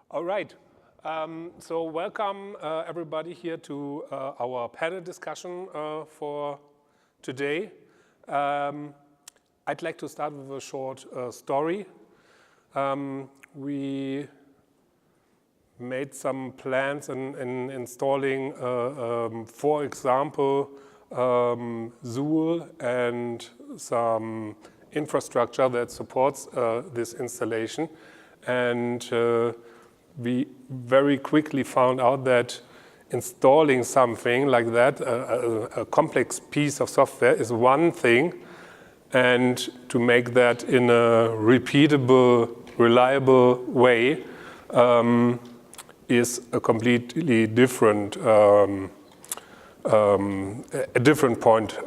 All right. So welcome everybody here to our panel discussion for today. I'd like to start with a short story. We made some plans in installing, for example, Zool and some infrastructure that supports this installation. And we very quickly found out that installing something like that, a complex piece of software, is one thing, and to make that in a repeatable, reliable way is a completely different, a different point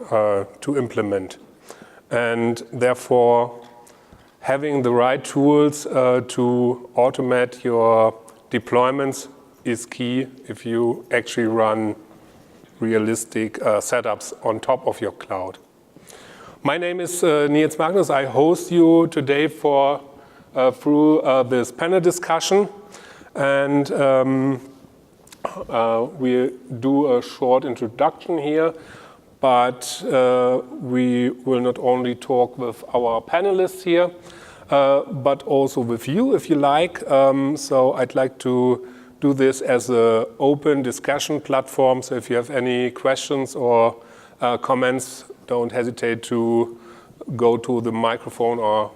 to implement. And therefore, having the right tools to automate your deployments is key if you actually run realistic setups on top of your cloud. My name is Nils Magnus. I host you today for through this panel discussion, and we do a short introduction here. But we will not only talk with our panelists here, but also with you, if you like. So I'd like to do this as an open discussion platform. So if you have any questions or comments, don't hesitate to go to the microphone or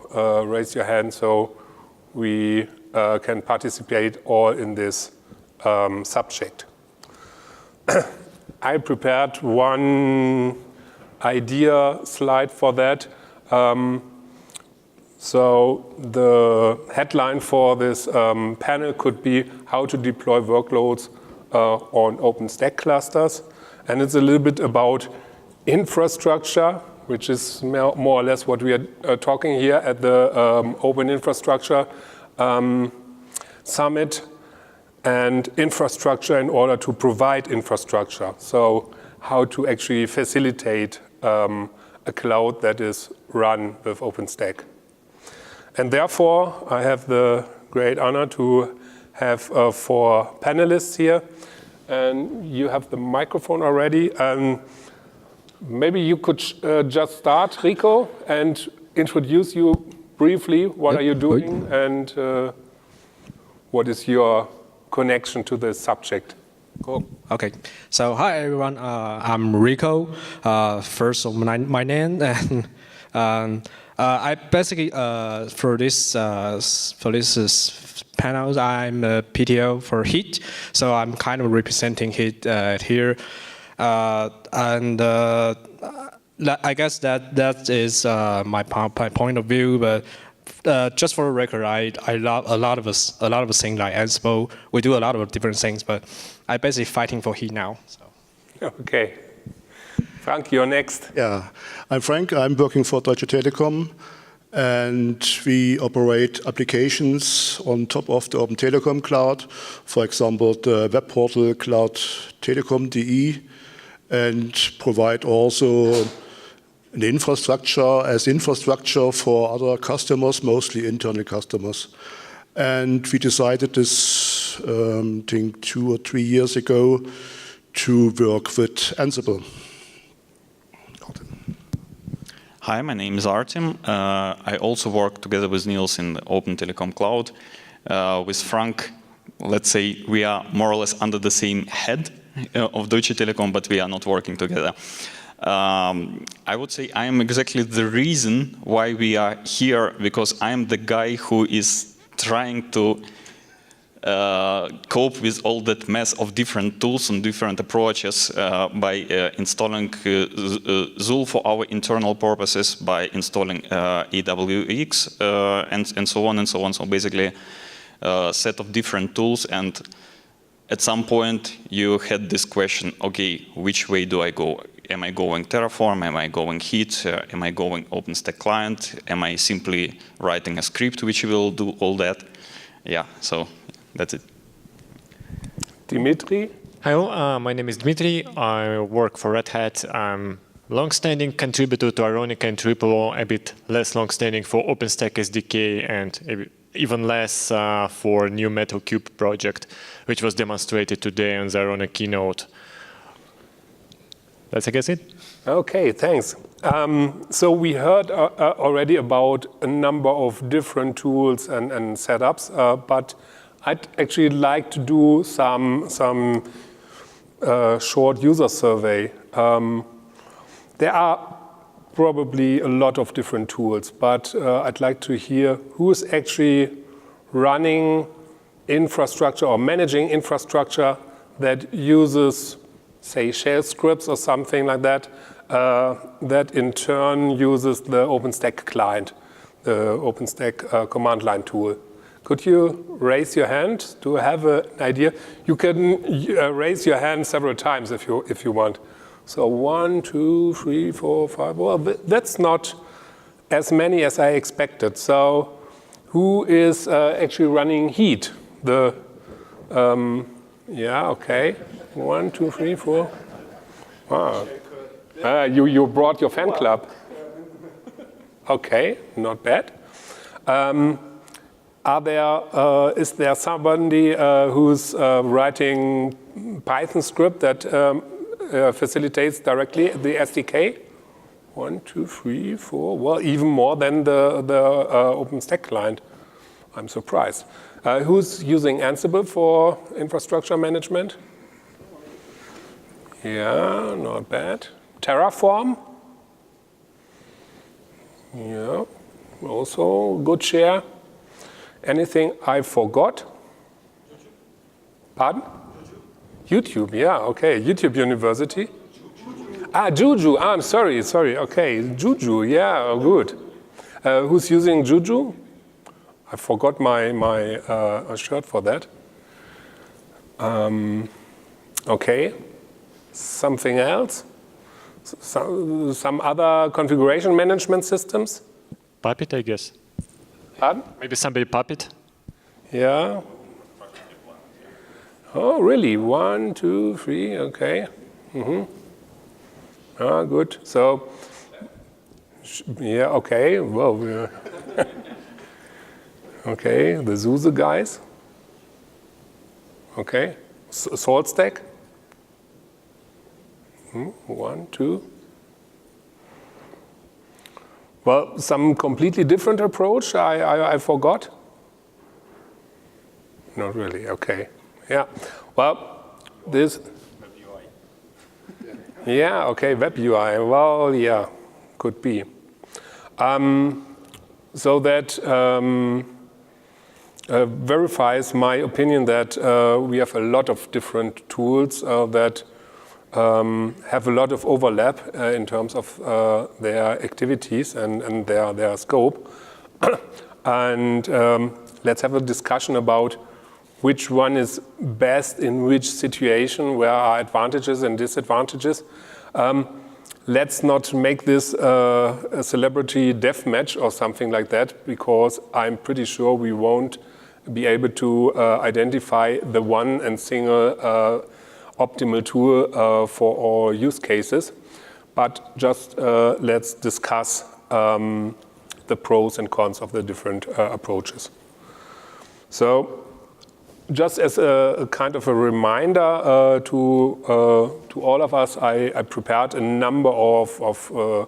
raise your hand so we can participate all in this subject. I prepared one idea slide for that. So the headline for this panel could be how to deploy workloads on OpenStack clusters. And it's a little bit about infrastructure, which is more or less what we are talking here at the Open Infrastructure Summit. And infrastructure in order to provide infrastructure. So how to actually facilitate a cloud that is run with OpenStack. And therefore, I have the great honor to have 4 panelists here. And you have the microphone already. And maybe you could just start, Rico, and introduce you briefly. What are you doing and what is your connection to the subject? Cool. Okay. So hi everyone. I'm Rico. First of my name, and I basically for this panel, I'm a PTO for HEAT. So I'm kind of representing HEAT here, and I guess that is my point of view, but. Just for the record, I love a lot of things like Ansible. We do a lot of different things, but I'm basically fighting for HEAT now. So. Okay. Frank, you're next. Yeah, I'm Frank. I'm working for Deutsche Telekom, and we operate applications on top of the Open Telecom cloud. For example, the web portal Cloud Telekom.de, and provide also an infrastructure for other customers, mostly internal customers. And we decided this, I think 2 or 3 years ago, to work with Ansible. Hi, my name is Artem. I also work together with Niels in the Open Telecom Cloud. With Frank, let's say we are more or less under the same head of Deutsche Telekom, but we are not working together. I would say I am exactly the reason why we are here, because I am the guy who is trying to cope with all that mess of different tools and different approaches by installing Zool for our internal purposes, by installing AWX and so on and so on. So basically a set of different tools, and at some point you had this question, okay, which way do I go? Am I going Terraform? Am I going HEAT? Am I going OpenStack Client? Am I simply writing a script which will do all that? Yeah, so that's it. Dimitri? Hello, my name is Dmitry. I work for Red Hat. I'm long-standing contributor to Ironic and Triplo, a bit less long-standing for OpenStack SDK, and even less for new Metal Cube project, which was demonstrated today on their own keynote. That's, I guess, it. Okay, thanks. So we heard already about a number of different tools and setups, but I'd actually like to do some short user survey. There are probably a lot of different tools, but I'd like to hear who's actually running infrastructure or managing infrastructure that uses, say, shell scripts or something like that, that in turn uses the OpenStack Client, the OpenStack command line tool. Could you raise your hand to have an idea? You can raise your hand several times if you want. So 1, 2, 3, 4, 5. Well, that's not as many as I expected. So who is actually running Heat? The yeah, okay. 1, 2, 3, 4. Wow. You brought your fan club. Okay, not bad. Is there somebody who's writing Python script that facilitates directly the SDK? 1, 2, 3, 4. Well, even more than the OpenStack client. I'm surprised. Who's using Ansible for infrastructure management? Yeah, not bad. Terraform? Yeah, also good share. Anything I forgot? Pardon? YouTube, yeah, okay. YouTube University. Juju, I'm sorry, okay. Juju, yeah, good. Who's using Juju? I forgot my shirt for that. Okay. Something else? Some other configuration management systems? Puppet, I guess. Pardon? Maybe somebody Puppet? Yeah. Oh, really? 1, 2, 3, okay. Good. So, yeah, okay. Well, okay, the SUSE guys. Okay. Salt stack. 1, 2. Well, some completely different approach I forgot. Not really, okay. Yeah, well, this. Yeah, okay, web UI. Well, yeah, could be. So that verifies my opinion that we have a lot of different tools that have a lot of overlap in terms of their activities and their scope. And let's have a discussion about which one is best in which situation, where are advantages and disadvantages. Let's not make this a celebrity death match or something like that, because I'm pretty sure we won't be able to identify the one and single optimal tool for all use cases. But just let's discuss the pros and cons of the different approaches. So, just as a kind of a reminder to all of us, I prepared a number of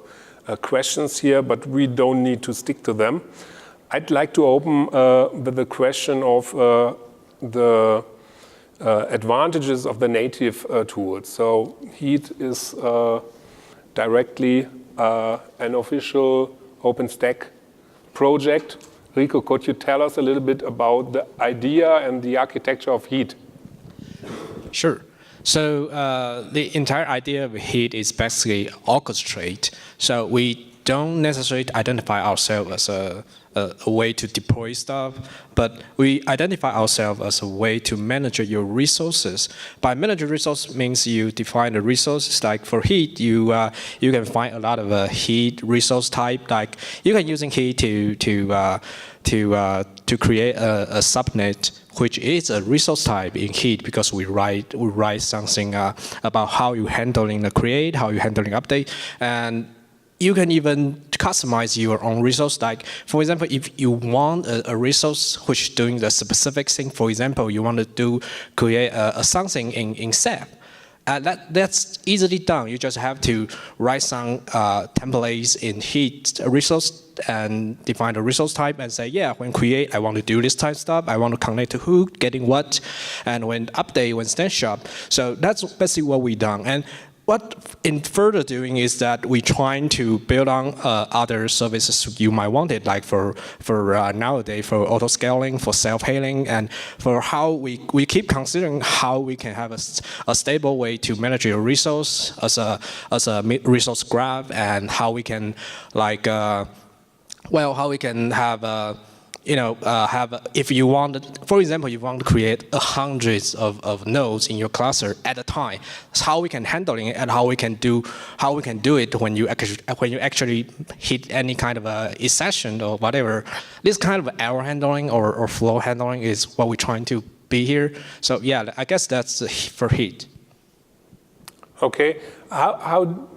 questions here, but we don't need to stick to them. I'd like to open with the question of the advantages of the native tools. So Heat is directly an official OpenStack project. Rico, could you tell us a little bit about the idea and the architecture of Heat? Sure. So the entire idea of Heat is basically orchestrate. So we don't necessarily identify ourselves as a way to deploy stuff, but we identify ourselves as a way to manage your resources. By manage resource means you define the resources. Like for Heat, you can find a lot of Heat resource type. Like you can using Heat to create a subnet, which is a resource type in Heat, because we write something about how you handling the create, how you handling update, and you can even customize your own resource. Like, for example, if you want a resource which is doing the specific thing, for example, you want to create something in SAP, that's easily done. You just have to write some templates in Heat resource and define the resource type and say, yeah, when create, I want to do this type stuff. I want to connect to who, getting what, and when update, when snapshot. So that's basically what we've done. And what in further doing is that we're trying to build on other services you might want it, like for nowadays, for auto scaling, for self-healing, and for how we keep considering how we can have a stable way to manage your resource as a resource graph, and how we can like how we can have if you want, for example, you want to create hundreds of nodes in your cluster at a time. That's how we can handle it, and how we can do it when you actually hit any kind of a session or whatever. This kind of error handling or flow handling is what we're trying to be here. So yeah, I guess that's for Heat. Okay, how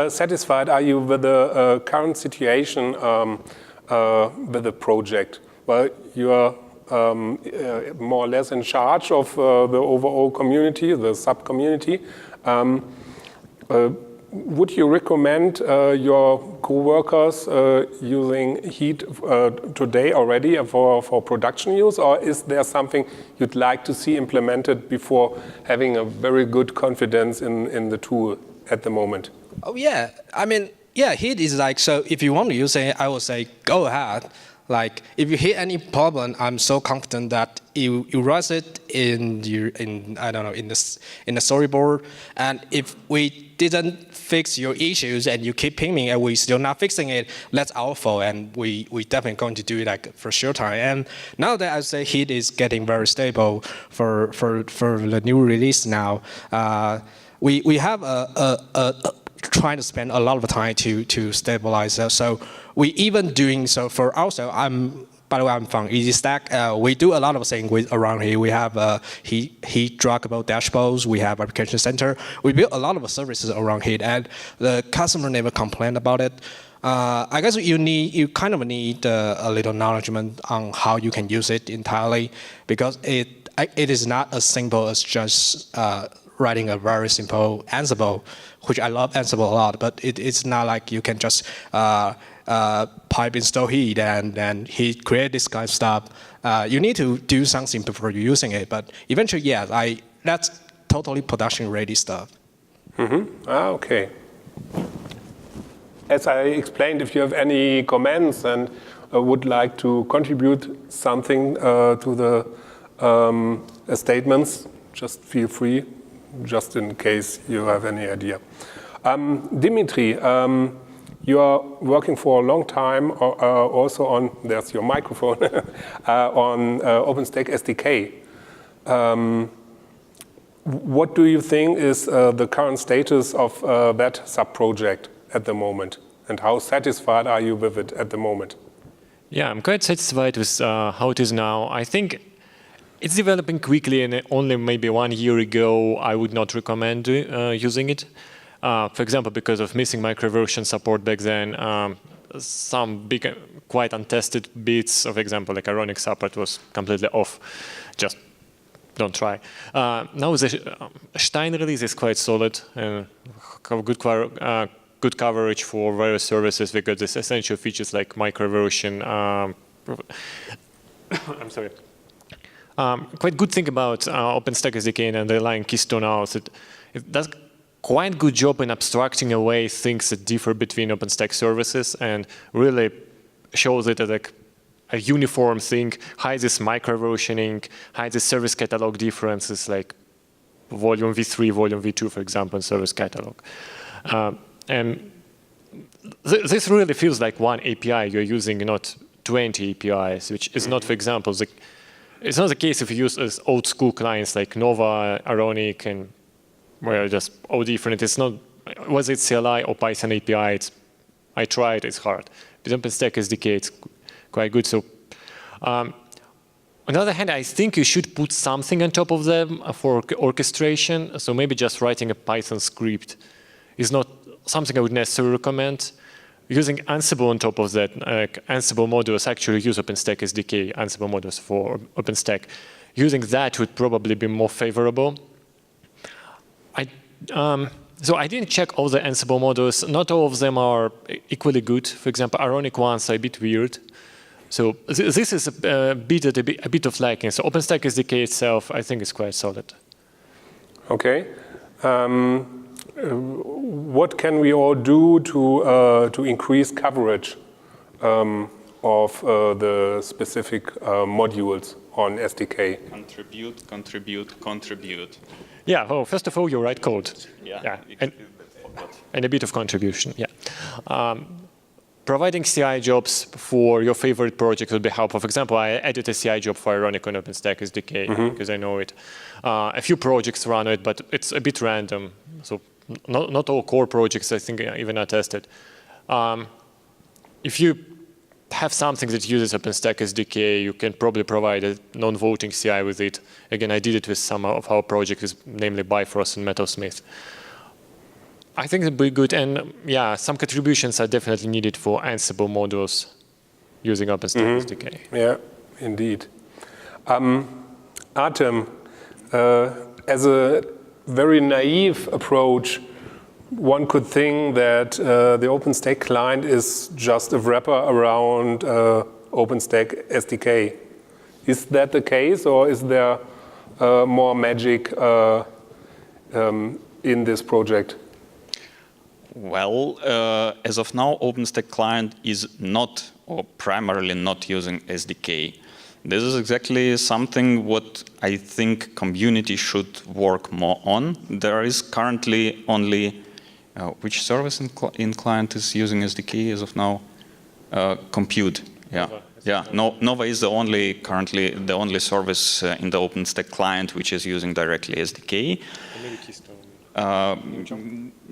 satisfied are you with the current situation with the project? Well, you are more or less in charge of the overall community, the sub-community. Would you recommend your co-workers using Heat today already for production use, or is there something you'd like to see implemented before having a very good confidence in the tool at the moment? Oh yeah, I mean, yeah, Heat is like, so if you want to use it, I would say go ahead. Like, if you hit any problem, I'm so confident that you write it in the storyboard. And if we didn't fix your issues and you keep pinging and we're still not fixing it, that's our fault, and we definitely going to do it like for sure time. And now that I say Heat is getting very stable for the new release now, we have trying to spend a lot of time to stabilize it. So we even doing so for also, by the way, I'm from EasyStack. We do a lot of things around here. We have Heat draggable dashboards. We have application center. We build a lot of services around Heat, and the customer never complained about it. I guess you kind of need a little acknowledgement on how you can use it entirely, because it is not as simple as just writing a very simple Ansible, which I love Ansible a lot, but it's not like you can just pipe install Heat and Heat create this kind of stuff. You need to do something before you're using it, but eventually, yeah, that's totally production-ready stuff. Mm-hmm. Okay. As I explained, if you have any comments and would like to contribute something to the statements, just feel free, just in case you have any idea. Dimitri, you are working for a long time also on, there's your microphone, on OpenStack SDK. What do you think is the current status of that sub-project at the moment? And how satisfied are you with it at the moment? Yeah, I'm quite satisfied with how it is now. I think it's developing quickly, and only maybe 1 year ago, I would not recommend using it. For example, because of missing microversion support back then, some big, quite untested bits of example, like ironic support was completely off. Just don't try. Now the Stein release is quite solid and have good coverage for various services. We got these essential features like microversion. I'm sorry. Quite good thing about OpenStack SDK and underlying Keystone House. It does quite good job in abstracting away things that differ between OpenStack services and really shows it as like a uniform thing, hides this microversioning, hides this service catalog differences like volume v3, volume v2, for example, in service catalog. And this really feels like one API you're using, not 20 APIs, which is not, for example, it's not the case if you use old school clients like Nova, Ironic, and where just all different. It's not, was it CLI or Python API, I tried, it's hard. With OpenStack SDK, it's quite good. So, on the other hand, I think you should put something on top of them for orchestration. So maybe just writing a Python script is not something I would necessarily recommend. using Ansible on top of that, Ansible modules actually use OpenStack SDK, Ansible modules for OpenStack. Using that would probably be more favorable. So I didn't check all the Ansible modules. Not all of them are equally good. For example, Ironic ones are a bit weird. So this is a bit of lacking. So OpenStack SDK itself, I think, is quite solid. Okay. What can we all do to increase coverage of the specific modules on SDK? Contribute. Yeah, well, first of all, you write code. Yeah. And a bit of contribution, yeah. Providing CI jobs for your favorite project would be helpful. For example, I added a CI job for Ironic on OpenStack SDK because I know it. A few projects run it, but it's a bit random. So not all core projects, I think, even are tested. If you have something that uses OpenStack SDK, you can probably provide a non-voting CI with it. Again, I did it with some of our projects, namely Bifrost and Metalsmith. I think it'd be good, and yeah, some contributions are definitely needed for Ansible modules using OpenStack SDK. Yeah, indeed. Artem, as a very naive approach, one could think that the OpenStack client is just a wrapper around OpenStack SDK. Is that the case, or is there more magic in this project? Well, as of now, OpenStack Client is not, or primarily not, using SDK. This is exactly something what I think community should work more on. There is currently only, which service in client is using SDK as of now? Compute, yeah. Yeah, Nova is currently the only service in the OpenStack Client which is using directly SDK.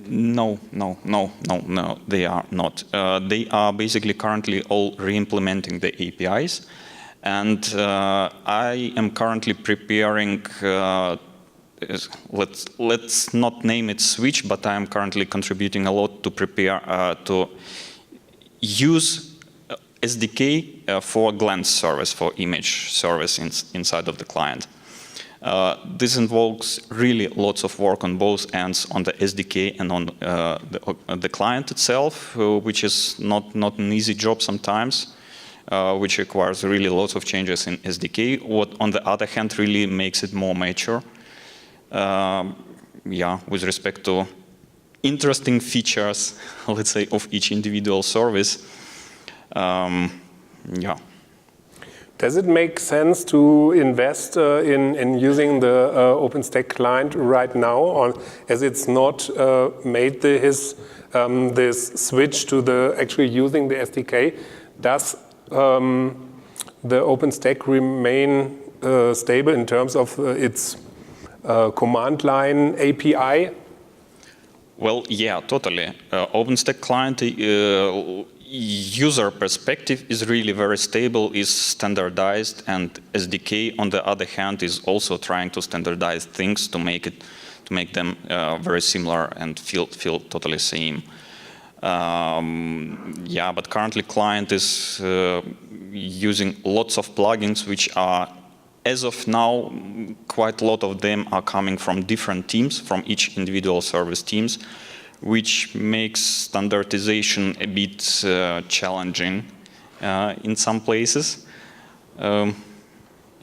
No, they are not. They are basically currently all re-implementing the APIs. And I am currently preparing, let's not name it switch, but I am currently contributing a lot to prepare to use SDK for glance service, for image service inside of the client. This involves really lots of work on both ends, on the SDK and on the client itself, which is not an easy job sometimes, which requires really lots of changes in SDK. What, on the other hand, really makes it more mature, with respect to interesting features, let's say, of each individual service. Does it make sense to invest in using the OpenStack client right now, or as it's not made this switch to the actually using the SDK? Does the OpenStack remain stable in terms of its command line API? Well, yeah, totally. OpenStack client user perspective is really very stable, is standardized, and SDK, on the other hand, is also trying to standardize things to make them very similar and feel totally same. But currently client is using lots of plugins which are, as of now, quite a lot of them are coming from different teams, from each individual service teams, which makes standardization a bit challenging in some places. But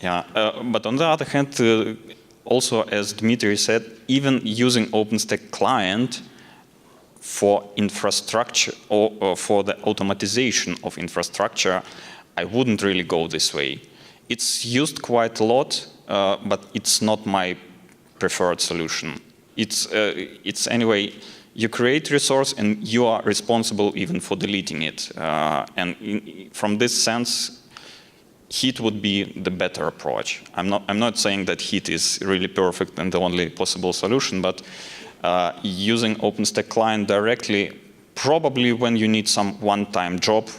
on the other hand, also as Dmitry said, even using OpenStack Client for infrastructure or for the automatization of infrastructure, I wouldn't really go this way. It's used quite a lot, but it's not my preferred solution. It's anyway, you create resource and you are responsible even for deleting it. From this sense, Heat would be the better approach. I'm not saying that Heat is really perfect and the only possible solution, but using OpenStack Client directly, probably when you need some one-time job,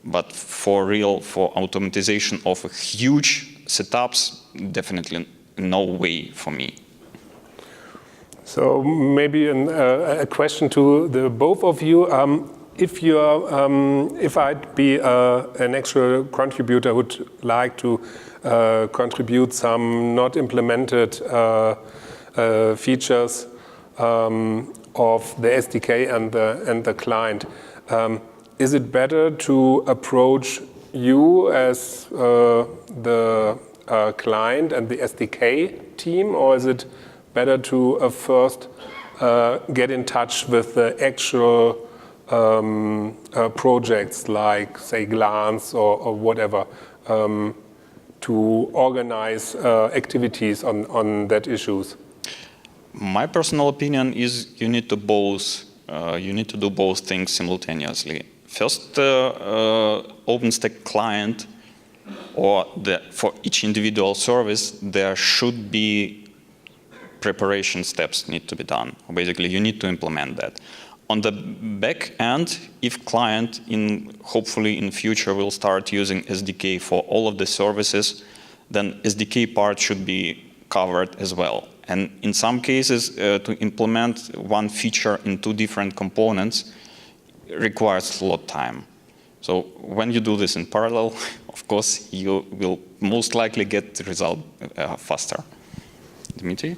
but for automatization of huge setups, definitely no way for me. So maybe a question to the both of you. if I'd be an actual contributor who'd like to contribute some not implemented features of the SDK and the client, is it better to approach you as the client and the SDK team, or is it better to first get in touch with the actual projects like, say, Glance or whatever, to organize activities on that issues? My personal opinion is you need to do both things simultaneously. First, OpenStack Client, or for each individual service, there should be preparation steps need to be done. Basically, you need to implement that. On the back end, if client hopefully in future will start using SDK for all of the services, then SDK part should be covered as well. And in some cases, to implement one feature in two different components requires a lot of time. So when you do this in parallel, of course, you will most likely get the result faster. Dmitry?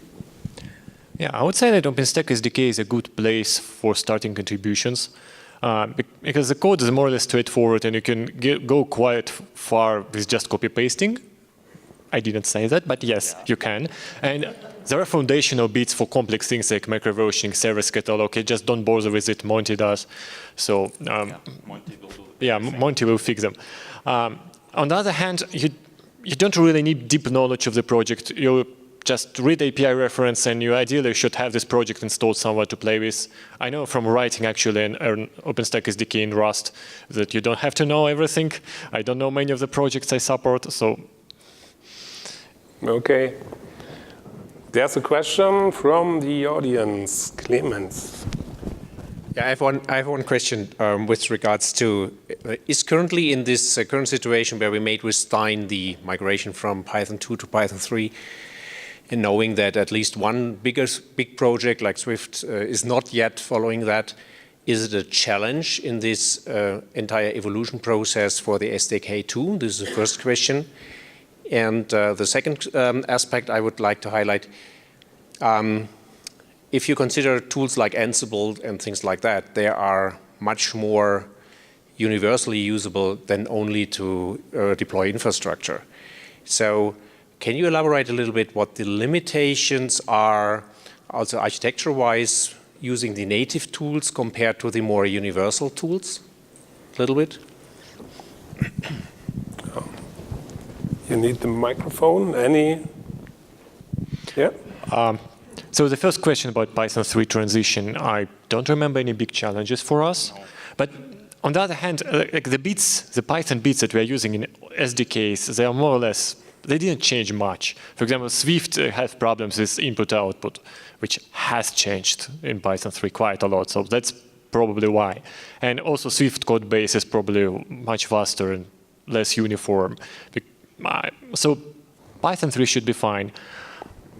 Yeah, I would say that OpenStack SDK is a good place for starting contributions because the code is more or less straightforward and you can go quite far with just copy-pasting. I didn't say that, but yes, you can. And there are foundational bits for complex things like microversioning, service catalog. Okay, just don't bother with it. Monty does. So Monty will fix them. On the other hand, you don't really need deep knowledge of the project. You just read API reference, and you ideally should have this project installed somewhere to play with. I know from writing actually an OpenStack SDK in Rust that you don't have to know everything. I don't know many of the projects I support, so. Okay. There's a question from the audience. Clemens. Yeah, I have one question with regards to, is currently in this current situation where we made with Stein the migration from Python 2 to Python 3, and knowing that at least one big project like Swift is not yet following that, is it a challenge in this entire evolution process for the SDK too? This is the first question. And the second aspect I would like to highlight, if you consider tools like Ansible and things like that, they are much more universally usable than only to deploy infrastructure. So can you elaborate a little bit what the limitations are, also architecture-wise, using the native tools compared to the more universal tools? A little bit. You need the microphone. Any? Yeah. So the first question about Python 3 transition, I don't remember any big challenges for us. No. But on the other hand, like the Python bits that we're using in SDKs, they are more or less, they didn't change much. For example, Swift has problems with input-output, which has changed in Python 3 quite a lot. So that's probably why. And also Swift code base is probably much faster and less uniform. So Python 3 should be fine.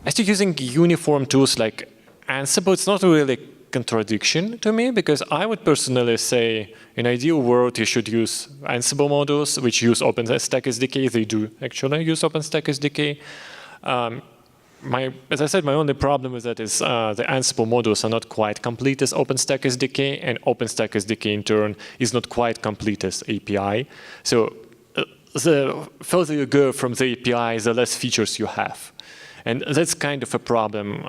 As to using uniform tools like Ansible, it's not really a contradiction to me, because I would personally say in ideal world you should use Ansible modules which use OpenStack SDK. They do actually use OpenStack SDK. As I said, my only problem with that is the Ansible modules are not quite complete as OpenStack SDK, and OpenStack SDK in turn is not quite complete as API. So the further you go from the API, the less features you have. And that's kind of a problem.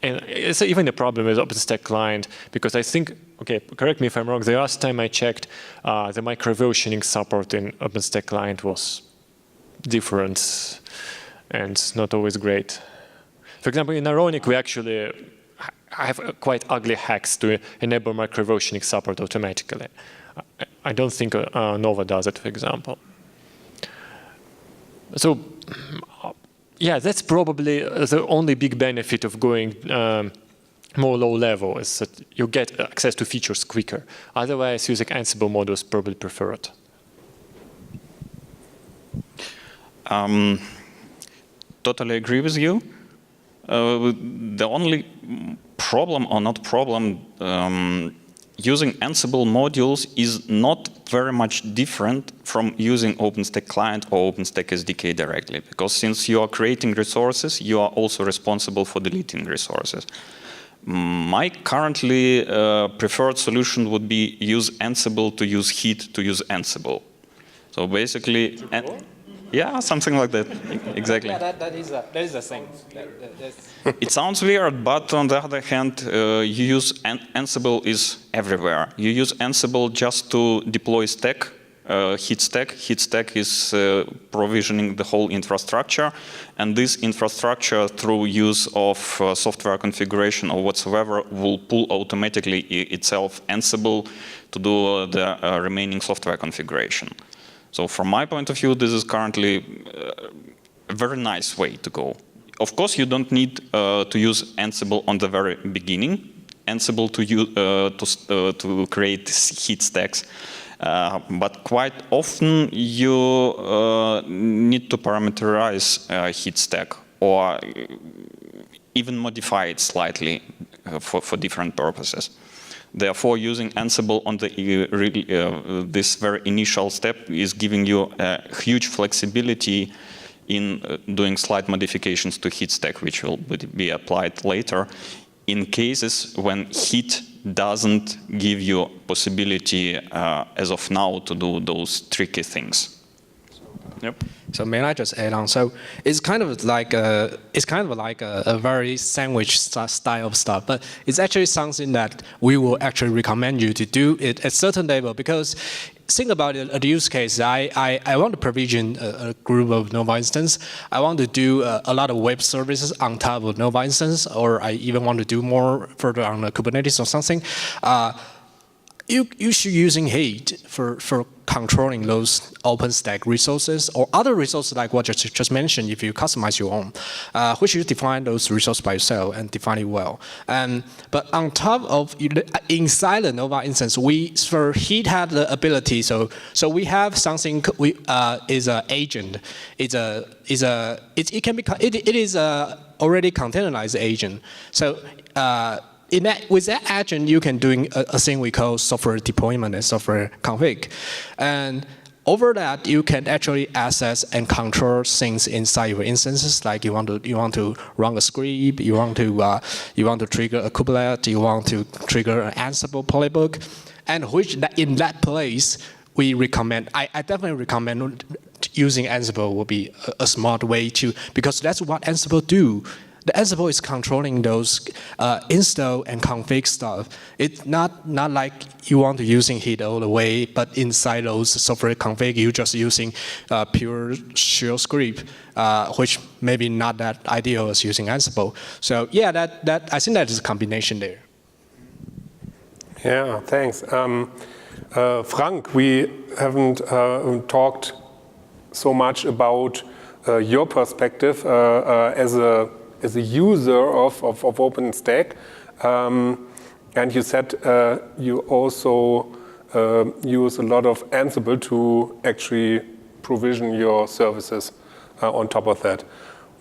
And it's even a problem with OpenStack Client, because I think, okay, correct me if I'm wrong, the last time I checked, the microversioning support in OpenStack Client was different and not always great. For example, in Ironic, we actually have quite ugly hacks to enable microversioning support automatically. I don't think Nova does it, for example. So, yeah, that's probably the only big benefit of going more low level, is that you get access to features quicker. Otherwise, using Ansible modules is probably preferred. Totally agree with you. The only problem, or not problem, using Ansible modules is not very much different from using OpenStack Client or OpenStack SDK directly, because since you are creating resources, you are also responsible for deleting resources. My currently preferred solution would be use Ansible to use Heat to use Ansible. So basically, yeah, something like that. Exactly. Yeah, that is a thing. It sounds weird, but on the other hand, you use Ansible is everywhere. You use Ansible just to deploy stack, Heat stack. Heat stack is provisioning the whole infrastructure, and this infrastructure, through use of software configuration or whatsoever, will pull automatically itself Ansible to do the remaining software configuration. So from my point of view, this is currently a very nice way to go. Of course, you don't need to use Ansible on the very beginning, Ansible to create Heat stacks. But quite often, you need to parameterize Heat stack or even modify it slightly for different purposes. Therefore, using Ansible on the this very initial step is giving you a huge flexibility in doing slight modifications to Heat stack, which will be applied later, in cases when Heat doesn't give you possibility as of now to do those tricky things. Yep. So may I just add on? So it's kind of like a very sandwich style of stuff, but it's actually something that we will actually recommend you to do it at certain level, because think about it, the use case. I want to provision a group of Nova instance. I want to do a lot of web services on top of Nova instance, or I even want to do more further on the Kubernetes or something. You should using Heat for controlling those OpenStack resources or other resources like what you just mentioned. If you customize your own, which you define those resources by yourself and define it well. But on top of inside the Nova instance, for Heat have the ability. So we have something is an agent. It is a already containerized agent. So. With that agent, you can do a thing we call software deployment and software config. And over that, you can actually access and control things inside your instances. Like you want to run a script, you want to trigger a kubelet, you want to trigger an Ansible playbook, and which in that place we recommend. I definitely recommend using Ansible will be a smart way to, because that's what Ansible do. The Ansible is controlling those install and config stuff. It's not like you want to using Heat all the way, but inside those software config, you're just using pure shell script, which maybe not that ideal as using Ansible. So yeah, I think that is a combination there. Yeah, thanks. Frank, we haven't talked so much about your perspective as a user of OpenStack, and you said you also use a lot of Ansible to actually provision your services on top of that.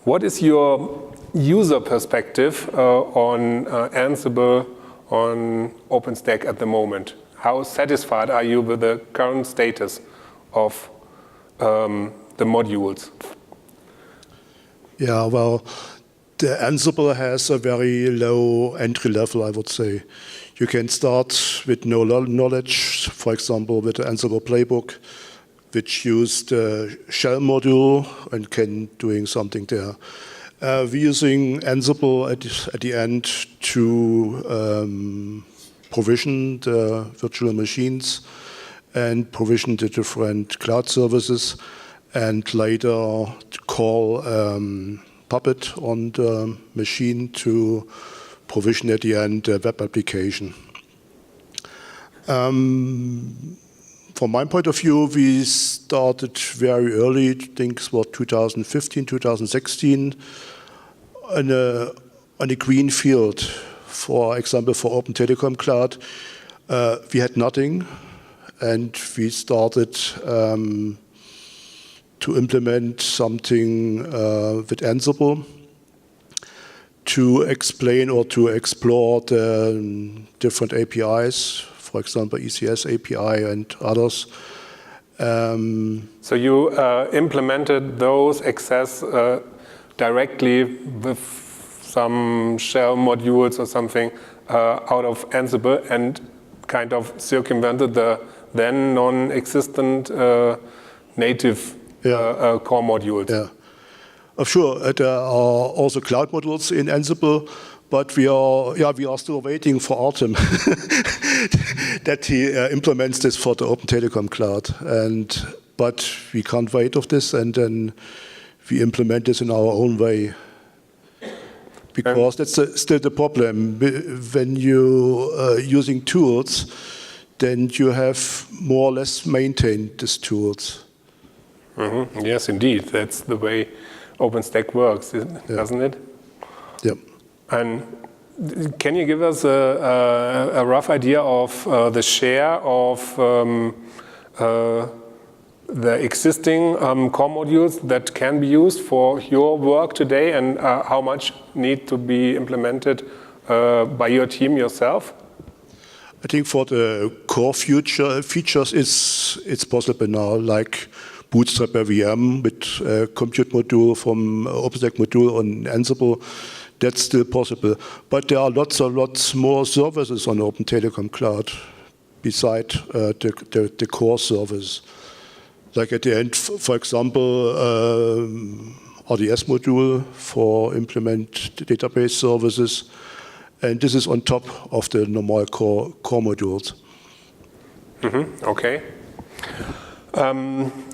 What is your user perspective on Ansible on OpenStack at the moment? How satisfied are you with the current status of the modules? Yeah, well, the Ansible has a very low entry level, I would say. You can start with no knowledge, for example, with the Ansible playbook, which used the shell module and can doing something there. We're using Ansible at the end to provision the virtual machines and provision the different cloud services, and later to call Puppet on the machine to provision at the end the web application. From my point of view, we started very early, I think it was 2015, 2016, on a green field. For example, for Open Telecom Cloud, we had nothing, and we started to implement something with Ansible to explain or to explore the different APIs for example, ECS API and others. So you implemented those access directly with some shell modules or something out of Ansible and kind of circumvented the then non-existent native core modules. Yeah. Sure, there are also cloud modules in Ansible, but we are still waiting for Artem that he implements this for the Open Telecom Cloud. But we can't wait of this, and then we implement this in our own way. Because that's still the problem. When you're using tools, then you have more or less maintained these tools. Mm-hmm. Yes, indeed. That's the way OpenStack works, doesn't it? Yeah. And can you give us a rough idea of the share of the existing core modules that can be used for your work today, and how much need to be implemented by your team yourself? I think for the core features, it's possible now, like Bootstrap VM with compute module from OpenStack module on Ansible. That's still possible. But there are lots more services on Open Telecom Cloud beside the core service. Like at the end, for example, RDS module for implement database services. And this is on top of the normal core modules. Mm-hmm. Okay.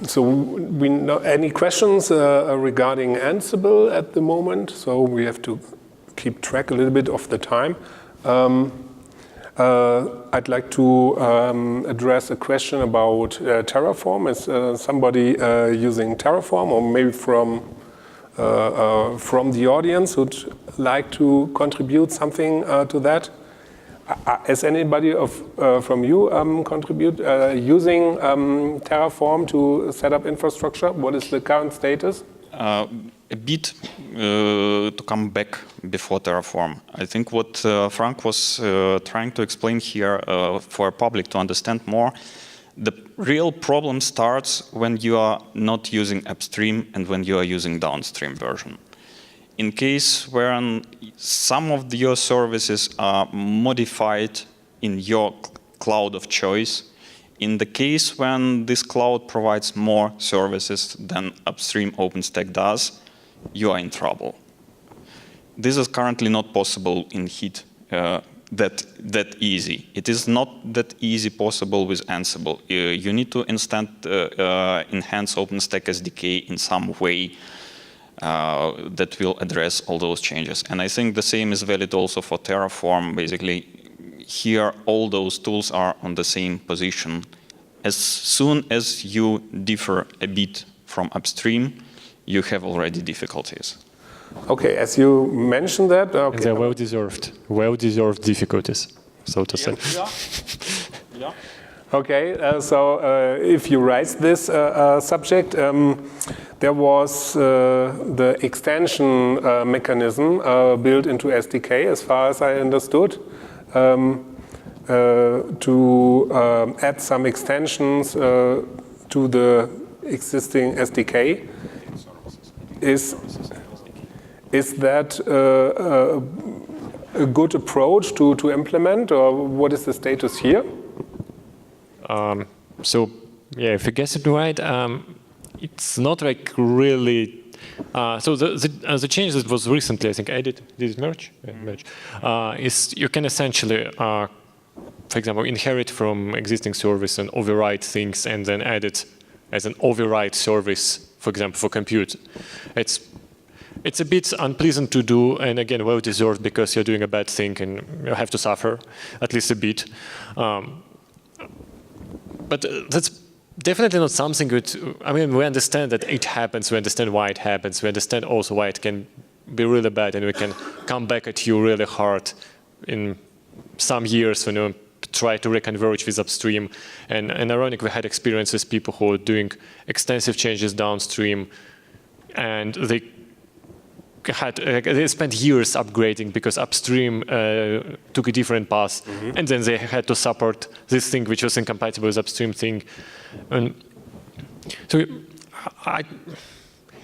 So we know any questions regarding Ansible at the moment? So we have to keep track a little bit of the time. I'd like to address a question about Terraform. Is somebody using Terraform, or maybe from the audience who'd like to contribute something to that? Has anybody from you contribute using Terraform to set up infrastructure? What is the current status? A bit to come back before Terraform. I think what Frank was trying to explain here for public to understand more, the real problem starts when you are not using upstream and when you are using downstream version. In case when some of your services are modified in your cloud of choice, in the case when this cloud provides more services than upstream OpenStack does, you are in trouble. This is currently not possible in HEAT that easy. It is not that easy possible with Ansible. You need to enhance OpenStack SDK in some way that will address all those changes. And I think the same is valid also for Terraform. Basically, here all those tools are on the same position. As soon as you differ a bit from upstream, you have already difficulties. Okay, as you mentioned that. Okay. And they're well-deserved difficulties, so to say. Yeah. Okay, so if you raise this subject, there was the extension mechanism built into SDK, as far as I understood, to add some extensions to the existing SDK. Is that a good approach to implement, or what is the status here? So, yeah, if I guess it right, it's not like really. So the change that was recently, I think, added. Did it merge? Yeah, merge. Is you can essentially, for example, inherit from existing service and override things, and then add it as an override service, for example, for compute. It's a bit unpleasant to do, and again, well-deserved, because you're doing a bad thing and you have to suffer at least a bit. But that's definitely not something that, I mean, we understand that it happens, we understand why it happens, we understand also why it can be really bad, and we can come back at you really hard in some years when you try to reconverge with upstream. And ironically, we had experience with people who are doing extensive changes downstream, and they they spent years upgrading because upstream took a different path, and then they had to support this thing which was incompatible with upstream thing. And so,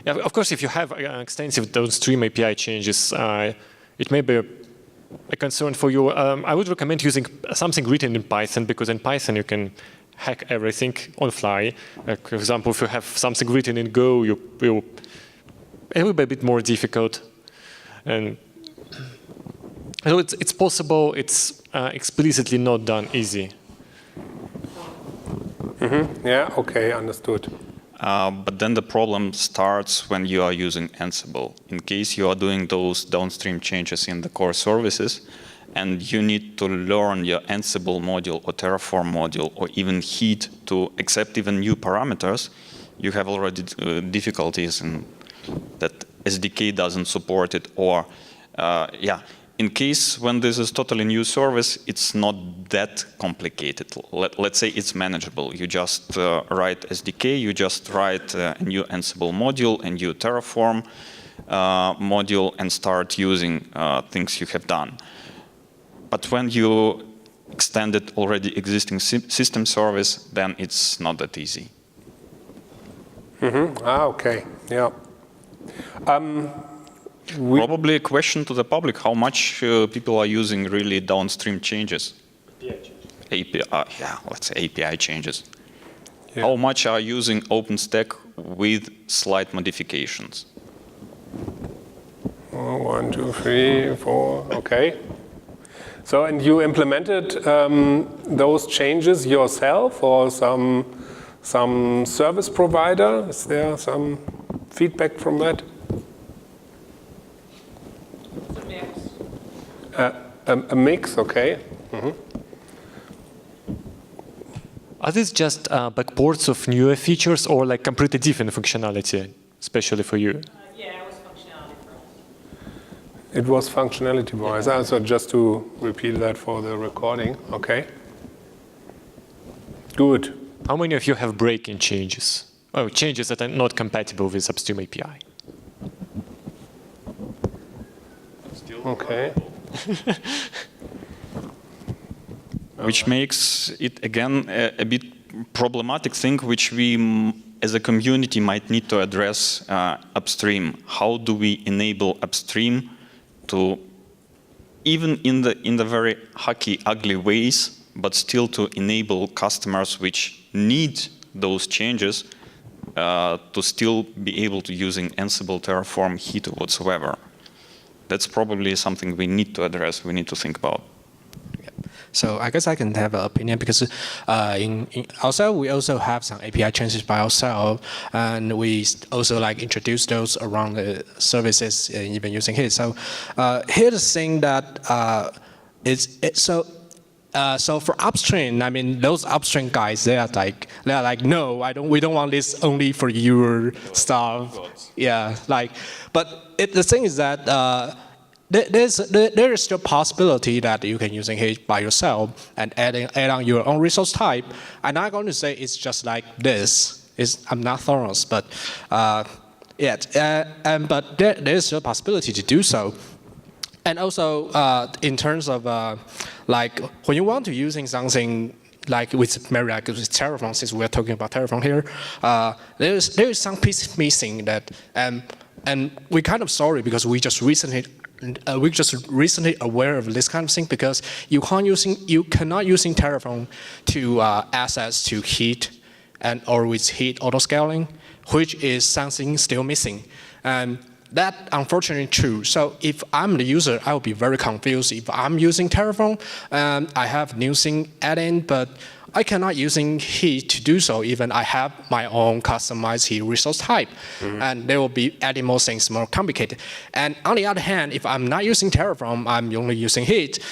yeah, of course, if you have extensive downstream API changes, it may be a concern for you. I would recommend using something written in Python, because in Python you can hack everything on fly. Like, for example, if you have something written in Go, it will be a bit more difficult. And so it's possible. It's explicitly not done easy. Yeah, okay, understood. But then the problem starts when you are using Ansible. In case you are doing those downstream changes in the core services, and you need to learn your Ansible module or Terraform module or even Heat to accept even new parameters, you have already difficulties in that SDK doesn't support it. Or, in case when this is totally new service, it's not that complicated. Let's say it's manageable. You just write SDK, you just write a new Ansible module, a new Terraform module, and start using things you have done. But when you extended already existing system service, then it's not that easy. Okay, yeah. Probably a question to the public, how much people are using really downstream changes? API, let's say API changes. Yeah. How much are using OpenStack with slight modifications? 1, 2, 3, 4, okay. So, and you implemented those changes yourself or some service provider? Is there some feedback from that? A mix, okay. Are these just backports of newer features or like completely different functionality, especially for you? Yeah, it was functionality for us. It was functionality-wise. Yeah. So just to repeat that for the recording, okay. Good. How many of you have break-in changes? Oh, changes that are not compatible with upstream API. Okay. Which makes it, again, a bit problematic thing which we, as a community, might need to address upstream. How do we enable upstream to, even in the very hacky, ugly ways, but still to enable customers which need those changes to still be able to using Ansible, Terraform, Heat, or whatsoever. That's probably something we need to address, we need to think about. So I guess I can have an opinion because in ourselves, we also have some API changes by ourselves, and we also like introduce those around the services, even using Heat. So here's the thing that so for upstream, I mean, those upstream guys, they are like, no, we don't want this only for your stuff. Yeah, like, but the thing is that there is still possibility that you can using Heat by yourself and add on your own resource type. I'm not going to say it's just like this. I'm not thorough, but but there is still a possibility to do so. And also, in terms of like when you want to using something like with Terraform, since we're talking about Terraform here, there is some piece missing that, and we're kind of sorry because we just recently aware of this kind of thing because you cannot using Terraform to access to Heat or with Heat auto scaling, which is something still missing. And that unfortunately true. So if I'm the user, I will be very confused. If I'm using Terraform, I have new thing add-in, but I cannot using Heat to do so. Even I have my own customized Heat resource type, and they will be adding more things, more complicated. And on the other hand, if I'm not using Terraform, I'm only using Heat.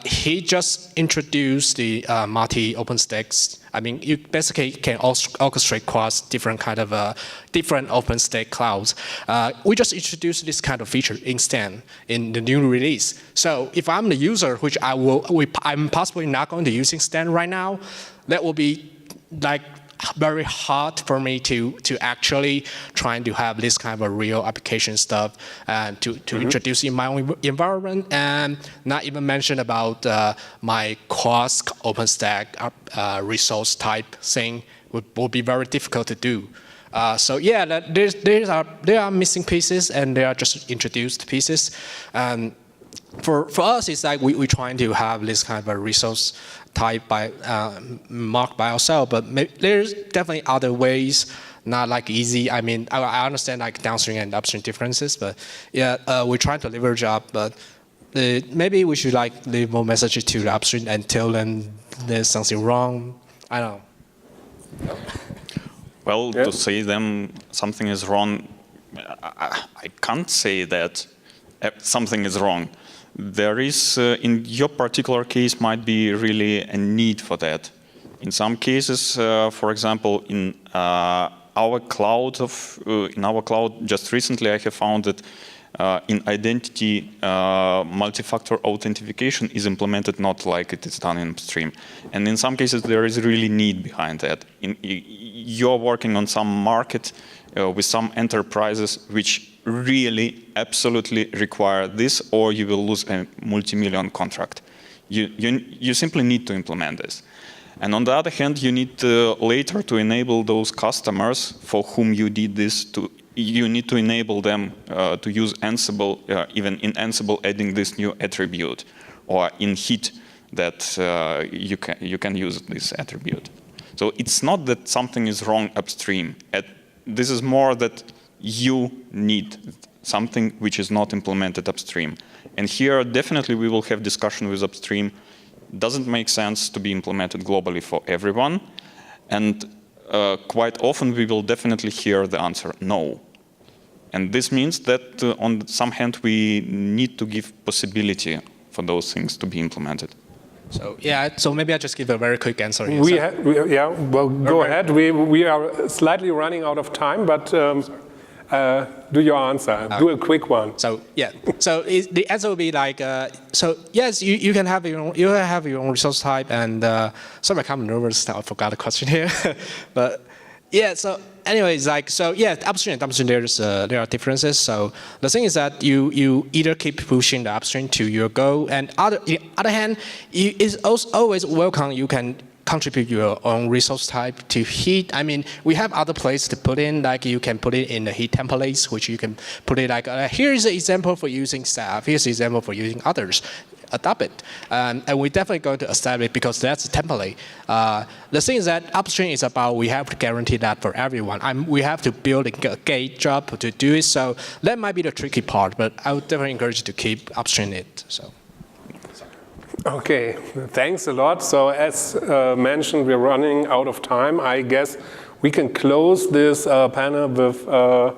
Heat just introduced the multi OpenStacks. I mean, you basically can orchestrate across different kind of different OpenStack clouds. We just introduced this kind of feature instead in the new release. So if I'm the user, which I'm possibly not going to using Stan right now, that will be like very hard for me to actually trying to have this kind of a real application stuff and to introduce in my own environment, and not even mention about my cross OpenStack resource type thing would be very difficult to do. So yeah, there are missing pieces and they are just introduced pieces. For us, it's like we're trying to have this kind of a resource type marked by ourselves, but there's definitely other ways, not like easy. I mean, I understand like downstream and upstream differences, but yeah, we're trying to leverage up, but maybe we should like leave more messages to the upstream and tell them there's something wrong. I don't know. Well, to say them something is wrong, I can't say that something is wrong. There is, in your particular case, might be really a need for that. In some cases, for example, in our cloud, just recently I have found that in identity, multi-factor authentication is implemented not like it is done in upstream. And in some cases, there is really need behind that. You're working on some market with some enterprises which really absolutely require this, or you will lose a multi-million contract. You simply need to implement this. And on the other hand, you need later to enable those customers for whom you did this you need to enable them to use Ansible, even in Ansible adding this new attribute, or in Heat that you can use this attribute. So it's not that something is wrong upstream. This is more that you need something which is not implemented upstream. And here, definitely, we will have discussion with upstream. Doesn't make sense to be implemented globally for everyone. And quite often, we will definitely hear the answer, no. And this means that, on some hand, we need to give possibility for those things to be implemented. So yeah, so maybe I just give a very quick answer here. Yeah, well, go ahead. We are slightly running out of time, but do your answer. Do a quick one. So yeah, so the answer will be like, so yes, you can have your own resource type, and sorry, I'm kind of nervous. I forgot the question here, but yeah. So anyways, like so yeah, upstream and downstream there are differences. So the thing is that you either keep pushing the upstream to your goal, and on the other hand, it's always welcome. You can contribute your own resource type to Heat. I mean, we have other places to put in, like you can put it in the Heat templates, which you can put it like, here's an example for using staff, here's an example for using others. Adopt it. And we're definitely going to establish it because that's a template. The thing is that upstream is about we have to guarantee that for everyone. We have to build a gate job to do it. So that might be the tricky part, but I would definitely encourage you to keep upstream it. So. Okay, thanks a lot. So as mentioned, we're running out of time. I guess we can close this panel with a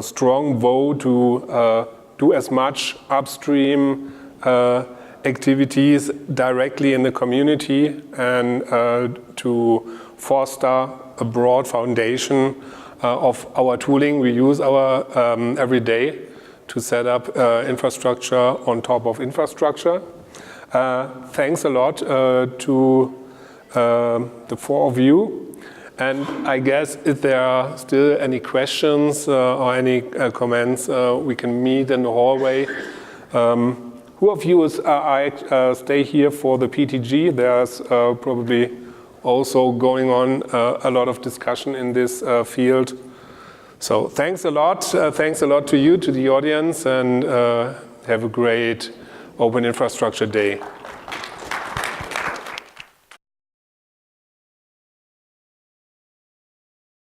strong vote to do as much upstream activities directly in the community and to foster a broad foundation of our tooling we use every day to set up infrastructure on top of infrastructure. Thanks a lot to the four of you. And I guess if there are still any questions or any comments, we can meet in the hallway. Who of you stay here for the PTG? There's probably also going on a lot of discussion in this field. So thanks a lot. Thanks a lot to you, to the audience, and have a great Open Infrastructure Day.